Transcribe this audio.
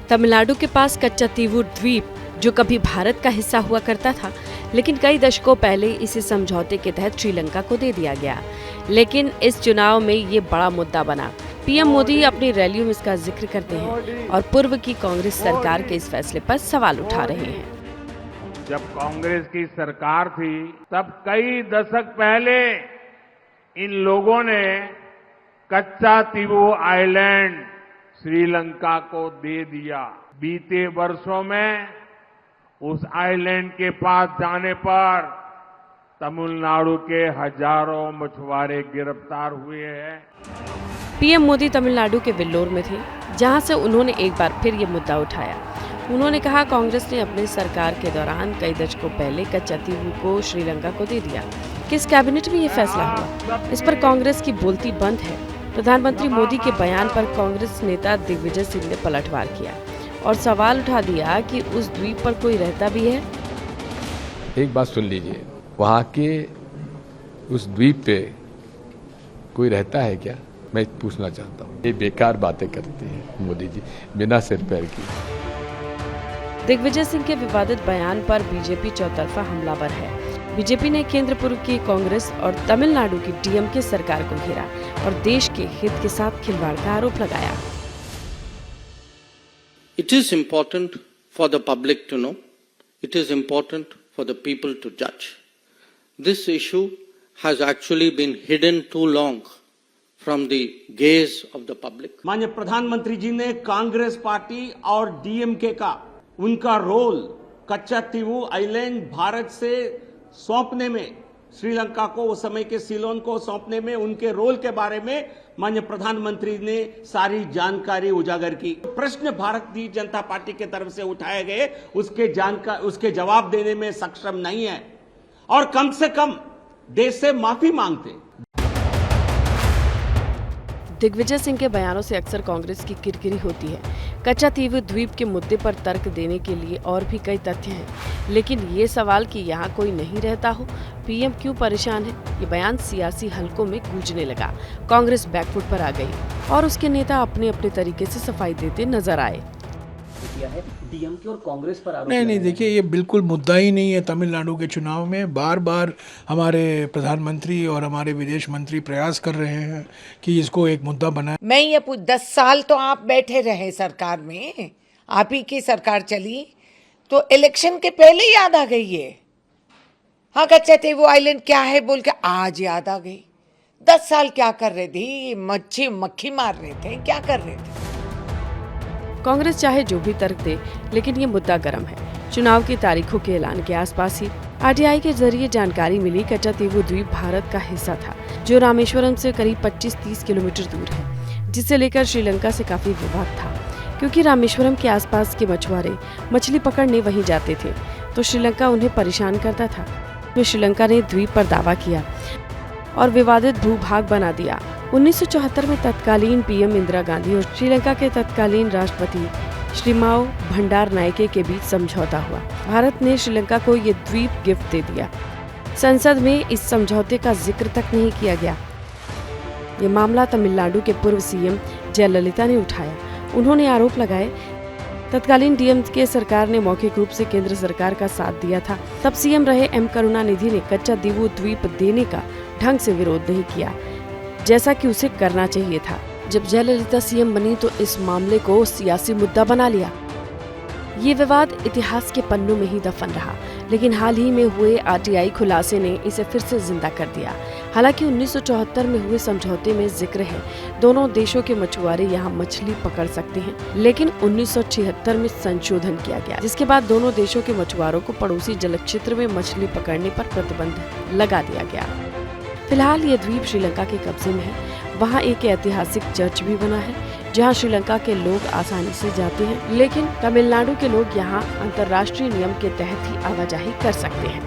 तमिलनाडु के पास कच्चातीवू द्वीप, जो कभी भारत का हिस्सा हुआ करता था, लेकिन कई दशकों पहले इसे समझौते के तहत श्रीलंका को दे दिया गया। लेकिन इस चुनाव में ये बड़ा मुद्दा बना। पीएम मोदी अपनी रैलियों में इसका जिक्र करते हैं और पूर्व की कांग्रेस सरकार के इस फैसले पर सवाल उठा रहे हैं। जब कांग्रेस की सरकार थी, तब कई दशक पहले इन लोगों ने कच्चातीवू आइलैंड श्रीलंका को दे दिया। बीते वर्षों में उस आइलैंड के पास जाने पर तमिलनाडु के हजारों मछुआरे गिरफ्तार हुए हैं। पीएम मोदी तमिलनाडु के वेल्लोर में थे, जहां से उन्होंने एक बार फिर ये मुद्दा उठाया। उन्होंने कहा, कांग्रेस ने अपने सरकार के दौरान कई दशकों पहले कच्चातीवू को श्रीलंका को दे दिया। किस कैबिनेट में ये फैसला हुआ? इस पर कांग्रेस की बोलती बंद है। प्रधानमंत्री मोदी के बयान पर कांग्रेस नेता दिग्विजय सिंह ने पलटवार किया और सवाल उठा दिया कि उस द्वीप पर कोई रहता भी है। एक बात सुन लीजिए, वहाँ के उस द्वीप पे कोई रहता है क्या? मैं पूछना चाहता हूँ। ये बेकार बातें करते हैं मोदी जी, बिना सिर पैर की। दिग्विजय सिंह के विवादित बयान पर बीजेपी चौतरफा हमलावर है। बीजेपी ने केंद्र पूर्व की कांग्रेस और तमिलनाडु की डीएमके सरकार को घेरा और देश के हित के साथ खिलवाड़ का आरोप लगाया। It is important for the public to know. It is important for the people to judge. This issue has actually been hidden too long from the gaze of the public. माननीय प्रधानमंत्री जी ने कांग्रेस पार्टी और DMK का उनका role Katchatheevu island Bharat से सौंपने में, श्रीलंका को उस समय के सीलोन को सौंपने में उनके रोल के बारे में माननीय प्रधानमंत्री ने सारी जानकारी उजागर की। प्रश्न भारतीय जनता पार्टी के तरफ से उठाए गए उसके जवाब देने में सक्षम नहीं है और कम से कम देश से माफी मांगते। दिग्विजय सिंह के बयानों से अक्सर कांग्रेस की किरकिरी होती है। कच्चातीवू द्वीप के मुद्दे पर तर्क देने के लिए और भी कई तथ्य हैं, लेकिन ये सवाल कि यहाँ कोई नहीं रहता हो, पीएम क्यों परेशान है, ये बयान सियासी हलकों में गूंजने लगा। कांग्रेस बैकफुट पर आ गई और उसके नेता अपने अपने तरीके से सफाई देते नजर आए। है डीएमके और कांग्रेस पर आरोप नहीं, देखिए, ये बिल्कुल मुद्दा ही नहीं है। तमिलनाडु के चुनाव में बार बार हमारे प्रधानमंत्री और हमारे विदेश मंत्री प्रयास कर रहे हैं कि इसको एक मुद्दा बनाए। मैं ये 10 साल तो आप बैठे रहे सरकार में, आप ही की सरकार चली, तो इलेक्शन के पहले याद आ गई ये। हाँ, कच्चातीवू आइलैंड क्या है बोल के आज याद आ गई। 10 साल क्या कर रहे थे? मक्खी मार रहे थे, क्या कर रहे थे? कांग्रेस चाहे जो भी तर्क दे, लेकिन ये मुद्दा गर्म है। चुनाव की तारीखों के ऐलान के आसपास ही आरटीआई के जरिए जानकारी मिली, कच्चातीवू द्वीप भारत का हिस्सा था, जो रामेश्वरम से करीब 25-30 किलोमीटर दूर है, जिसे लेकर श्रीलंका से काफी विवाद था, क्योंकि रामेश्वरम के आसपास के मछुआरे मछली पकड़ने वहीं जाते थे, तो श्रीलंका उन्हें परेशान करता था। श्रीलंका ने द्वीप पर दावा किया और विवादित भूभाग बना दिया। 1974 में तत्कालीन पीएम इंदिरा गांधी और श्रीलंका के तत्कालीन राष्ट्रपति श्रीमाओ भंडार नायके के बीच समझौता हुआ। भारत ने श्रीलंका को ये द्वीप गिफ्ट दे दिया। संसद में इस समझौते का जिक्र तक नहीं किया गया। ये मामला तमिलनाडु के पूर्व सीएम जयललिता ने उठाया। उन्होंने आरोप लगाए, तत्कालीन डीएमके सरकार ने मौखिक रूप से केंद्र सरकार का साथ दिया था। तब सीएम रहे एम करुणानिधि ने कच्चातीवू द्वीप देने का ढंग से विरोध नहीं किया, जैसा कि उसे करना चाहिए था। जब जयललिता सीएम बनी तो इस मामले को सियासी मुद्दा बना लिया। ये विवाद इतिहास के पन्नों में ही दफन रहा, लेकिन हाल ही में हुए आरटीआई खुलासे ने इसे फिर से जिंदा कर दिया। हालांकि 1974 में हुए समझौते में जिक्र है, दोनों देशों के मछुआरे यहाँ मछली पकड़ सकते हैं, लेकिन 1976 में संशोधन किया गया, जिसके बाद दोनों देशों के मछुआरों को पड़ोसी जल क्षेत्र में मछली पकड़ने पर प्रतिबंध लगा दिया गया। फिलहाल ये द्वीप श्रीलंका के कब्जे में है। वहाँ एक ऐतिहासिक चर्च भी बना है, जहाँ श्रीलंका के लोग आसानी से जाते हैं, लेकिन तमिलनाडु के लोग यहाँ अंतर्राष्ट्रीय नियम के तहत ही आवाजाही कर सकते हैं।